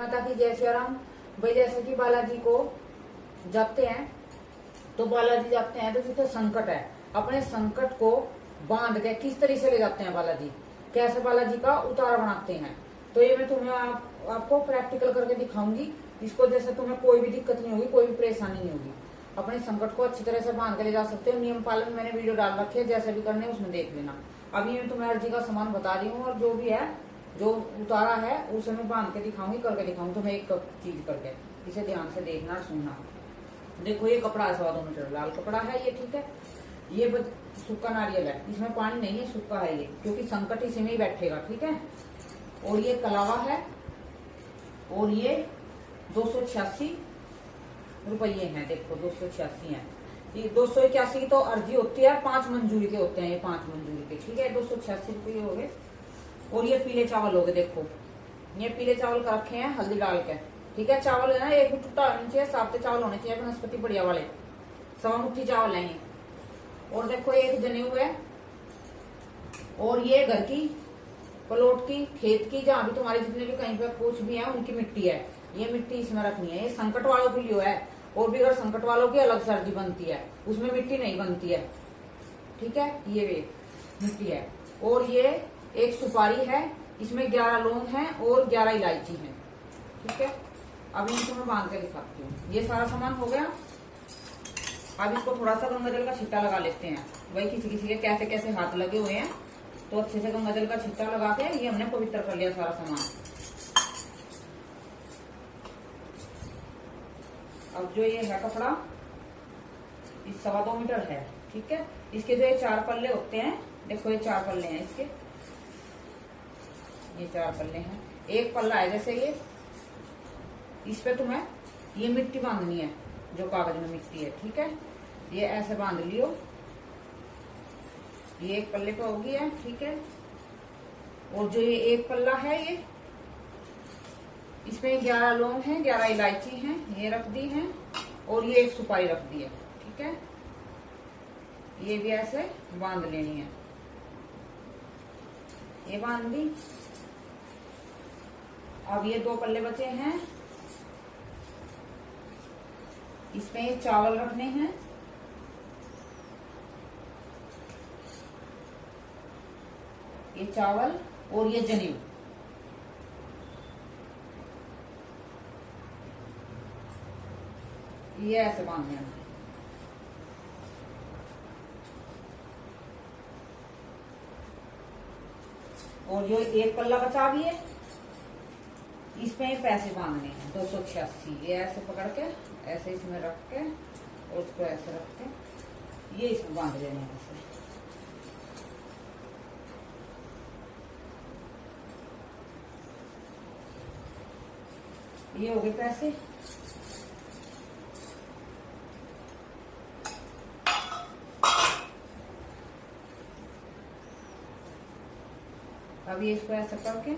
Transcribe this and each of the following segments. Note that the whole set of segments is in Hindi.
माता की जय श्री राम। भाई जैसे कि बालाजी को जपते हैं तो बालाजी जाते हैं तो जिसे संकट है अपने संकट को बांध के किस तरह से ले जाते हैं बालाजी, कैसे बालाजी का उतारा बनाते हैं। तो ये मैं तुम्हें आपको प्रैक्टिकल करके दिखाऊंगी। इसको जैसे तुम्हें कोई भी दिक्कत नहीं होगी, कोई भी परेशानी नहीं होगी, अपने संकट को अच्छी तरह से बांध के ले जा सकते हो। नियम पालन मैंने वीडियो डाल रखे है, जैसे भी करने उसमें देख लेना। अभी मैं तुम्हें अर्जी का सामान बता रही हूँ और जो भी है जो उतारा है उसे मैं बांध के दिखाऊंगी, करके दिखाऊंगी तुम्हें एक चीज करके। इसे ध्यान से देखना सुनना। देखो ये कपड़ा है 2.25 मीटर लाल कपड़ा है ये, ठीक है। ये सूखा नारियल है, इसमें पानी नहीं है, सूखा है ये, क्योंकि संकट इसी में ही बैठेगा, ठीक है। और ये कलावा है और ये 286 रुपये है। देखो 286 है। ये 281 की तो अर्जी होती है, 5 मंजूरी के होते हैं ये, 5 मंजूरी के, ठीक है। 286 रुपये हो गए। और ये पीले चावल हो गए। देखो ये पीले चावल का रखे हैं हल्दी डाल के, ठीक है। चावल है ना एक टूटा होना चाहिए, साबुते चावल होने चाहिए, वनस्पति बढ़िया वाले, 1.25 मुट्ठी चावल है ये। और देखो एक जनेऊ है और ये घर की प्लॉट की खेत की जहां भी तुम्हारे जितने भी कहीं पे कुछ भी है उनकी मिट्टी है, ये मिट्टी इसमें रखनी है। ये संकट वालों के लिए है, और भी अगर संकट वालों की अलग से अर्जी बनती है, उसमें मिट्टी नहीं बनती है, ठीक है। ये भी मिट्टी है। और ये एक सुपारी है, इसमें 11 लौंग है और 11 इलायची है, ठीक है। अब इनको मैं बांध के दिखाती हूँ। ये सारा सामान हो गया। अब इसको थोड़ा सा गंगा जल का छिट्टा लगा लेते हैं। वही किसी किसी के कैसे कैसे हाथ लगे हुए हैं, तो अच्छे से गंगा जल का छिट्टा लगा के ये हमने पवित्र कर लिया सारा सामान। अब जो ये है कपड़ा, इस 2.25 मीटर है, ठीक है। इसके जो ये 4 पल्ले होते हैं, देखो ये 4 पल्ले हैं इसके, ये 4 पल्ले हैं। एक पल्ला है जैसे ये, इस पे तुम्हें ये मिट्टी बांधनी है, जो कागज में मिट्टी है, ठीक है। ये ऐसे बांध लियो, ये एक पल्ले पे होगी है, ठीक है। और जो ये एक पल्ला है ये, इसमें 11 लौंग हैं, 11 इलायची हैं, ये रख दी हैं, और ये एक सुपारी रख दी है, ठीक है। ये भी ऐसे बांध लेनी है, ये बांध दी। अब ये 2 पल्ले बचे हैं, इसमें ये चावल रखने हैं, ये चावल और ये जनेऊ, ये ऐसे बांधने हैं। और जो एक पल्ला बचा भी है, इसमें पैसे बांधने हैं 286। ये ऐसे पकड़ के ऐसे इसमें रख के और उसको ऐसे रख के ये इसमें बांध लेने हैं ऐसे। ये हो गए पैसे। अब ये इसको ऐसा करके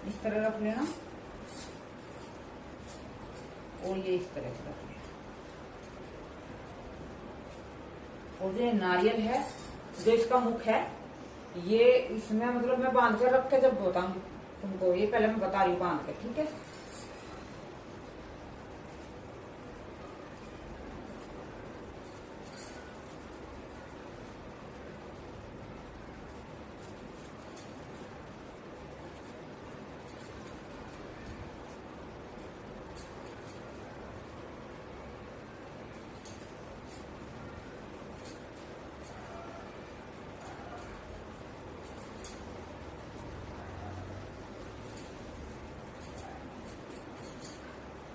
इस तरह रख लेना और ये इस तरह से रख लेना। और जो नारियल है, जो इसका मुख है, ये इसमें मतलब मैं बांध कर रख के जब बताऊंगी तुमको, ये पहले मैं बता रही हूँ बांध के, ठीक है।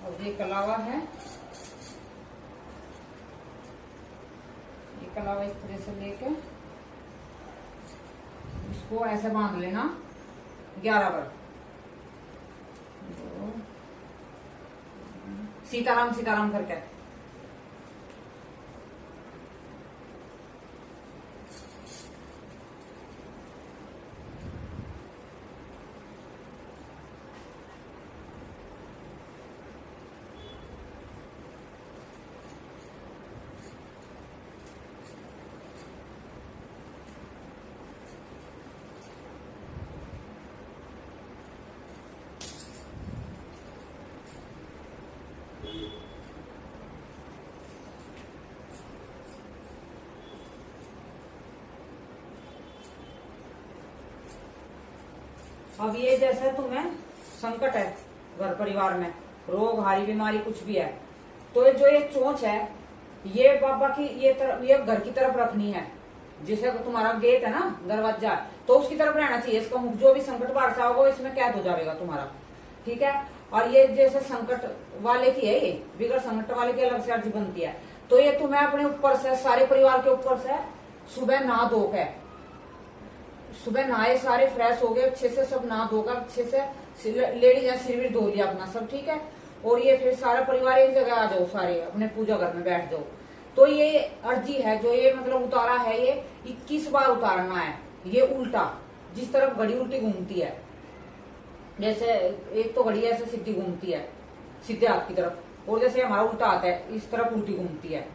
और ये कलावा है, ये कलावा इस तरह से लेके इसको ऐसे बांध लेना 11 बार। सीताराम सीताराम करके। अब ये जैसे तुम्हें संकट है घर परिवार में, रोग हारी बीमारी कुछ भी है, तो जो ये चोंच है ये बाबा की ये घर की तरफ रखनी है। जैसे तुम्हारा गेट है ना, दरवाजा, तो उसकी तरफ रहना चाहिए इसका मुख। जो भी संकट बाहर से होगा इसमें कैद हो जाएगा तुम्हारा, ठीक है। और ये जैसे संकट वाले की है, ये बिगड़ संकट वाले की अलग से अर्जी बनती है। तो ये तुम्हें अपने ऊपर से, सारे परिवार के ऊपर से सुबह नहा धो के, सुबह नहाए सारे फ्रेश हो गए अच्छे से, सब नहा धोकर अच्छे से लेडीज या सिर धो लिया अपना सब, ठीक है। और ये फिर सारा परिवार एक जगह आ जाओ, सारे अपने पूजा घर में बैठ जाओ। तो ये अर्जी है जो ये मतलब उतारा है, ये 21 बार उतारना है। ये उल्टा, जिस तरफ घड़ी उल्टी घूमती है, जैसे एक तो घड़ी ऐसे सीधी घूमती है सीधे हाथ की तरफ, और जैसे हमारा उल्टा हाथ है इस तरफ उल्टी घूमती है,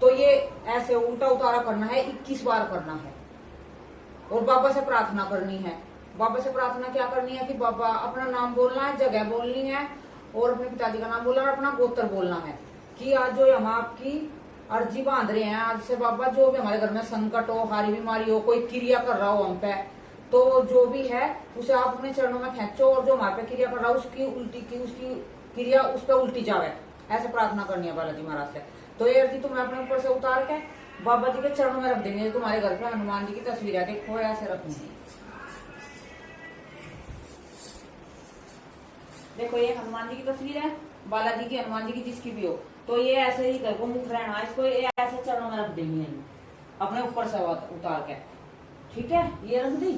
तो ये ऐसे उल्टा उतारा करना है, 21 बार करना है। और बाबा से प्रार्थना करनी है। बाबा से प्रार्थना क्या करनी है कि बाबा, अपना नाम बोलना है, जगह बोलनी है, और अपने पिताजी का नाम बोलना है, और अपना गोत्र बोलना है कि आज जो हम आपकी अर्जी बांध रहे हैं, आज से बाबा जो भी हमारे घर में संकट हो, हारी बीमारी हो, कोई क्रिया कर रहा हो हम पे, तो जो भी है उसे आप अपने चरणों में खेचो, और जो हमारे पे क्रिया कर रहा है उसकी उल्टी की, उसकी क्रिया उस पर उल्टी जावे, ऐसे प्रार्थना करनी है बालाजी महाराज से। तो ये अर्जी तुम्हें अपने ऊपर से उतार के बाबा जी के चरणों में रख देंगे। तुम्हारे घर पे हनुमान जी की तस्वीर है, देखो ऐसे रखूंगी, देखो ये हनुमान जी की तस्वीर है, बालाजी की, हनुमान जी की, जिसकी भी हो। तो ये ऐसे ही घर को मुख रहना है, इसको ये ऐसे चरणों में रख देंगे अपने ऊपर से उतार के, ठीक है। ये रख दी।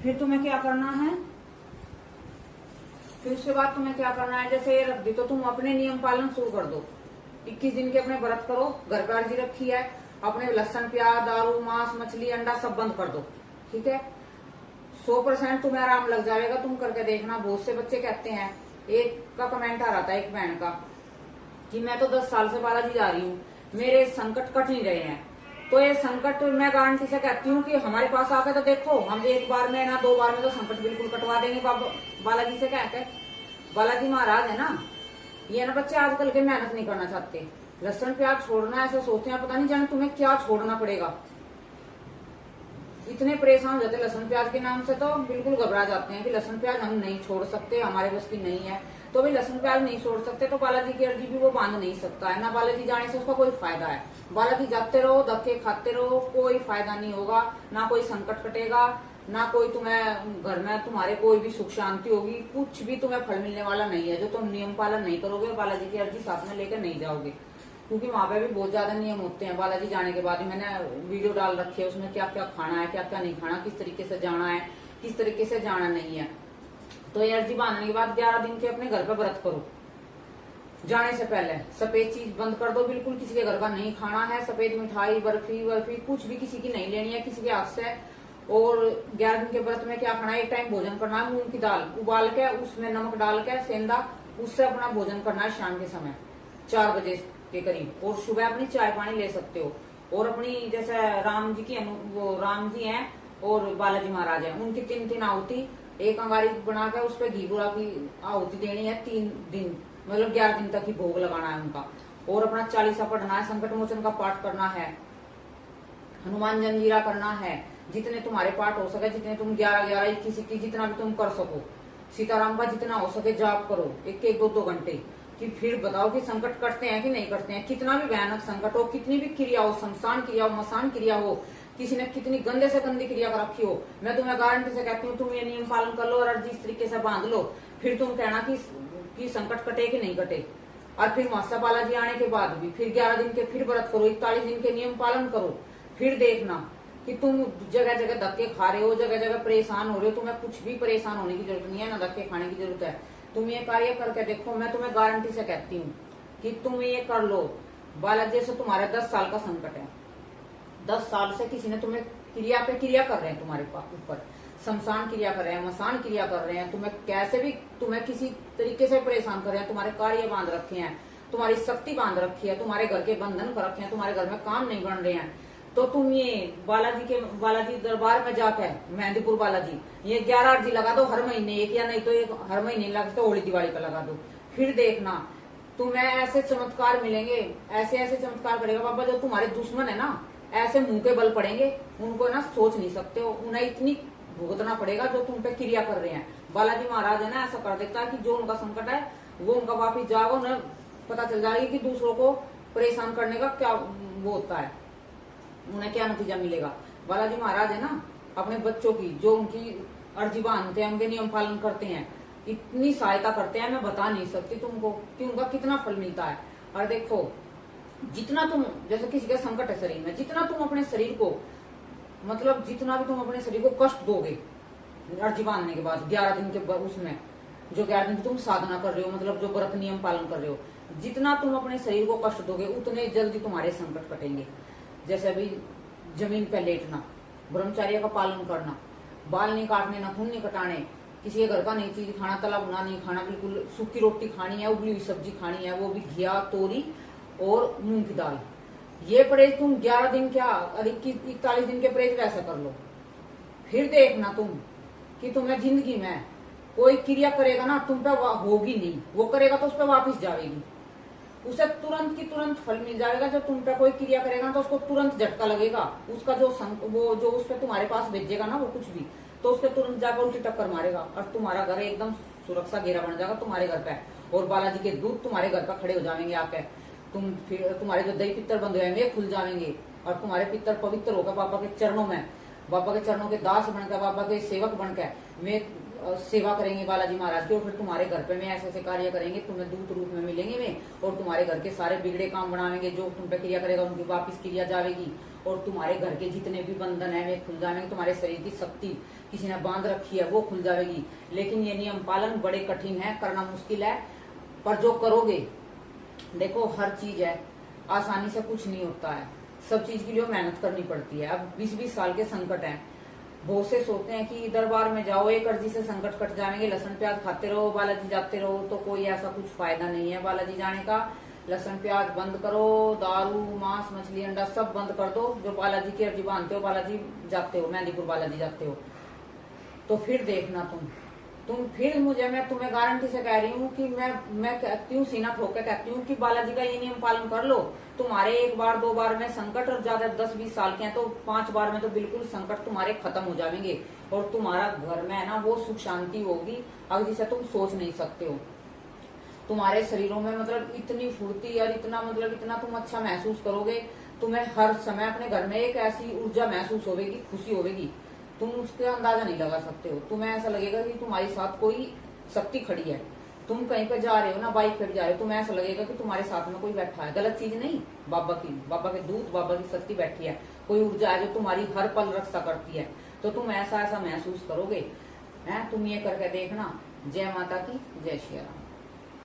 फिर तुम्हें क्या करना है, फिर उसके बाद तुम्हें क्या करना है, जैसे ये रख दी तो तुम अपने नियम पालन शुरू कर दो। 21 दिन के अपने व्रत करो, घर पर अर्जी रखी है, अपने लहसन प्याज दारू मांस मछली अंडा सब बंद कर दो, ठीक है। 100% तुम्हें आराम लग जाएगा, तुम करके देखना। बहुत से बच्चे कहते हैं, एक का कमेंट आ रहा था एक बहन का कि मैं तो 10 साल से बालाजी जा रही हूँ, मेरे संकट कट नहीं रहे हैं। तो ये संकट मैं गारंटी से कहती हूँ कि हमारे पास आके तो देखो, हम एक बार में ना 2 बार में तो संकट बिल्कुल कटवा देंगे बालाजी से कहते। बालाजी महाराज है ना, ये ना बच्चे आजकल के मेहनत नहीं करना चाहते, लहसुन प्याज छोड़ना ऐसे सोचते हैं, पता नहीं जाने तुम्हें क्या छोड़ना पड़ेगा। इतने परेशान हो जाते लहसुन प्याज के नाम से, तो बिल्कुल घबरा जाते हैं कि लहसुन प्याज हम नहीं छोड़ सकते, हमारे बस की नहीं है। तो भी लहसुन प्याज नहीं छोड़ सकते तो बालाजी की अर्जी भी वो बांध नहीं सकता है ना। बालाजी जाने से उसका कोई फायदा है। बालाजी जाते रहो, धक्के खाते रहो, कोई फायदा नहीं होगा, ना कोई संकट कटेगा, ना कोई तुम्हें घर में तुम्हारे कोई भी सुख शांति होगी, कुछ भी तुम्हें फल मिलने वाला नहीं है जो तुम नियम पालन नहीं करोगे, बालाजी की अर्जी साथ में लेकर नहीं जाओगे। क्योंकि वहां पे भी बहुत ज्यादा नियम होते हैं। बालाजी जाने के बाद ही मैंने वीडियो डाल रखी है, उसमें क्या क्या खाना है, क्या क्या नहीं खाना, किस तरीके से जाना है, किस तरीके से जाना नहीं है। तो ये अर्जी बांधने के बाद 11 दिन के अपने घर पे व्रत करो। जाने से पहले सफेद चीज बंद कर दो, बिल्कुल किसी के घर का नहीं खाना है। सफेद मिठाई बर्फी वर्फी कुछ भी किसी की नहीं लेनी है, किसी के हाथ से। और 11 दिन के व्रत में क्या खाना है, एक टाइम भोजन करना है, मूंग की दाल उबाल के उसमें नमक डाल के सेंधा, उससे अपना भोजन करना है शाम के समय 4 बजे के करीब। और सुबह अपनी चाय पानी ले सकते हो। और अपनी जैसे राम जी की वो राम जी हैं और बालाजी महाराज हैं, उनकी 3 आहुति, एक अंगारी बनाकर उस पर घी बुरा की आहुति देनी है 3 दिन, मतलब 11 दिन तक ही भोग लगाना है उनका। और अपना 40 पढ़ना है, संकट मोचन का पाठ करना है, हनुमान जंजीरा करना है, जितने तुम्हारे पाठ हो सके, जितने तुम 11-11 21 जितना भी तुम कर सको, सीताराम का जितना हो सके जाप करो, 1-1 2-2 घंटे। कि फिर बताओ कि संकट कटते हैं कि नहीं कटते हैं। कितना भी भयानक संकट हो, कितनी भी क्रिया हो, शमशान क्रिया हो, मसान क्रिया हो, किसी ने कितनी गंदे से गंदी क्रिया कर रखी हो, मैं तुम्हें गारंटी से कहती हूँ तुम ये नियम पालन कर लो और अर्जी इस तरीके से बांध लो, फिर तुम कहना कि संकट कटे कि नहीं कटे। और फिर मासा बालाजी आने के बाद भी फिर 11 दिन के फिर व्रत करो, 41 दिन के नियम पालन करो। फिर देखना कि तुम जगह जगह धक्के खा रहे हो, जगह जगह परेशान हो रहे हो। तुम्हें कुछ भी परेशान होने की जरूरत नहीं है, ना धक्के खाने की जरूरत है। तुम ये कार्य करके देखो, मैं तुम्हें गारंटी से कहती हूँ कि तुम ये कर लो। बालाजी से तुम्हारे 10 साल का संकट है, 10 साल से किसी ने तुम्हें क्रिया पे क्रिया कर रहे हैं, तुम्हारे ऊपर शमशान क्रिया कर रहे हैं, मसान क्रिया कर रहे हैं, तुम्हें कैसे भी तुम्हें किसी तरीके से परेशान कर रहे हैं, तुम्हारे कार्य बांध रखे हैं, तुम्हारी शक्ति बांध रखी है, तुम्हारे घर के बंधन कर रखे हैं, तुम्हारे घर में काम नहीं बन रहे हैं। तो तुम ये बालाजी दरबार में जाकर मेहंदीपुर बालाजी ये 11 अर्जी लगा दो हर महीने एक, या नहीं तो एक हर महीने लगा तो होली दिवाली पे लगा दो। फिर देखना तुम्हें ऐसे चमत्कार मिलेंगे, ऐसे ऐसे चमत्कार करेगा बाबा। जो तुम्हारे दुश्मन है ना, ऐसे मुंह के बल पड़ेंगे, उनको ना सोच नहीं सकते हो, उन्हें इतनी भुगतना पड़ेगा जो तुम पे क्रिया कर रहे हैं। बालाजी महाराज है ना, ऐसा कर देता है कि जो उनका संकट है वो उनका वापिस जाओ, उन्हें पता चल जाएगी कि दूसरों को परेशान करने का क्या वो होता है, उन्हें क्या नतीजा मिलेगा। बालाजी महाराज है ना, अपने बच्चों की जो उनकी अर्जी बांधते हैं, उनके नियम पालन करते हैं, इतनी सहायता करते हैं, मैं बता नहीं सकती तुमको कि उनका कितना फल मिलता है। और देखो जितना तुम, जैसे किसी का संकट है शरीर में, जितना तुम अपने शरीर को, मतलब जितना भी तुम अपने शरीर को कष्ट दोगे अर्जी बांधने के बाद 11 दिन के उसमें, जो 11 दिन की तुम साधना कर रहे हो, मतलब जो व्रत नियम पालन कर रहे हो, जितना तुम अपने शरीर को कष्ट दोगे उतने जल्दी तुम्हारे संकट कटेंगे। जैसे अभी जमीन पे लेटना, ब्रह्मचर्य का पालन करना, बाल नहीं काटने, नाखून नहीं कटाने, किसी के घर का नहीं चीज खाना, तला भुना नहीं खाना, बिल्कुल सूखी रोटी खानी है, उबली हुई सब्जी खानी है, वो भी घिया, तोरी और मूंग की दाल। ये परहेज तुम 11 दिन क्या 41 दिन के परहेज वैसा कर लो। फिर देखना तुम कि तुम्हें जिंदगी में कोई क्रिया करेगा ना तुम पे होगी नहीं, वो करेगा तो उस पर वापिस जाएगी, उसे तुरंत की तुरंत फल मिल जाएगा। जब तुम पे कोई क्रिया करेगा ना तो उसको तुरंत झटका लगेगा, उसका वो जो उस पर तुम्हारे पास भेजेगा ना वो कुछ भी, तो उसके तुरंत जाकर उल्टी टक्कर मारेगा और तुम्हारा घर एकदम सुरक्षा घेरा बन जाएगा तुम्हारे घर पे। और बालाजी के दूत तुम्हारे घर पर खड़े हो जाएंगे आके, तुम फिर तुम्हारे जो दही पित्तर बंधे हैं वे खुल जाएंगे और तुम्हारे पित्तर पवित्र होकर बाबा के चरणों में, बाबा के चरणों के दास बनकर, बाबा के सेवक बनकर वे सेवा करेंगे बालाजी महाराज की। और फिर तुम्हारे घर पे में ऐसे ऐसे कार्य करेंगे, तुम्हें दूत रूप में मिलेंगे वे, और तुम्हारे घर के सारे बिगड़े काम बनावेंगे, जो तुम पे क्रिया करेगा उनकी वापिस क्रिया जाएगी, और तुम्हारे घर के जितने भी बंधन है वे खुल जाएंगे, तुम्हारे शरीर की शक्ति किसी ने बांध रखी है वो खुल जाएगी। लेकिन ये नियम पालन बड़े कठिन है, करना मुश्किल है, पर जो करोगे, देखो हर चीज है, आसानी से कुछ नहीं होता है, सब चीज के लिए मेहनत करनी पड़ती है। अब 20-20 साल के संकट हैं, बहुत से सोचते हैं कि दरबार में जाओ एक अर्जी से संकट कट जाएंगे, लहसुन प्याज खाते रहो, बालाजी जाते रहो, तो कोई ऐसा कुछ फायदा नहीं है बालाजी जाने का। लहसुन प्याज बंद करो, दारू मांस मछली अंडा सब बंद कर दो, जो बालाजी की अर्जी बांधते हो, बालाजी जाते हो, मेहंदीपुर बालाजी जाते हो, तो फिर देखना तुम फिर मुझे, मैं तुम्हें गारंटी से कह रही हूँ कि मैं कहती हूँ, सीना ठोक के कहती हूँ कि बालाजी का ये नियम पालन कर लो, तुम्हारे 1 बार 2 बार में संकट, और ज्यादा 10-20 साल के हैं तो 5 बार में तो बिल्कुल संकट तुम्हारे खत्म हो जाएंगे, और तुम्हारा घर में है ना वो सुख शांति होगी अब जिसे तुम सोच नहीं सकते हो। तुम्हारे शरीरों में मतलब इतनी फुर्ती और इतना मतलब इतना तुम अच्छा महसूस करोगे, तुम्हें हर समय अपने घर में एक ऐसी ऊर्जा महसूस होगी, खुशी होगी, तुम उसका अंदाजा नहीं लगा सकते हो। तुम्हें ऐसा लगेगा कि तुम्हारे साथ कोई शक्ति खड़ी है, तुम कहीं पे जा रहे हो ना, बाइक पे जा रहे हो, तुम्हें ऐसा लगेगा कि तुम्हारे साथ में कोई बैठा है, गलत चीज नहीं, बाबा के दूत, बाबा की शक्ति बैठी है, कोई ऊर्जा है जो तुम्हारी हर पल रक्षा करती है, तो तुम ऐसा ऐसा महसूस करोगे। तुम ये करके देखना। जय माता की, जय श्री राम।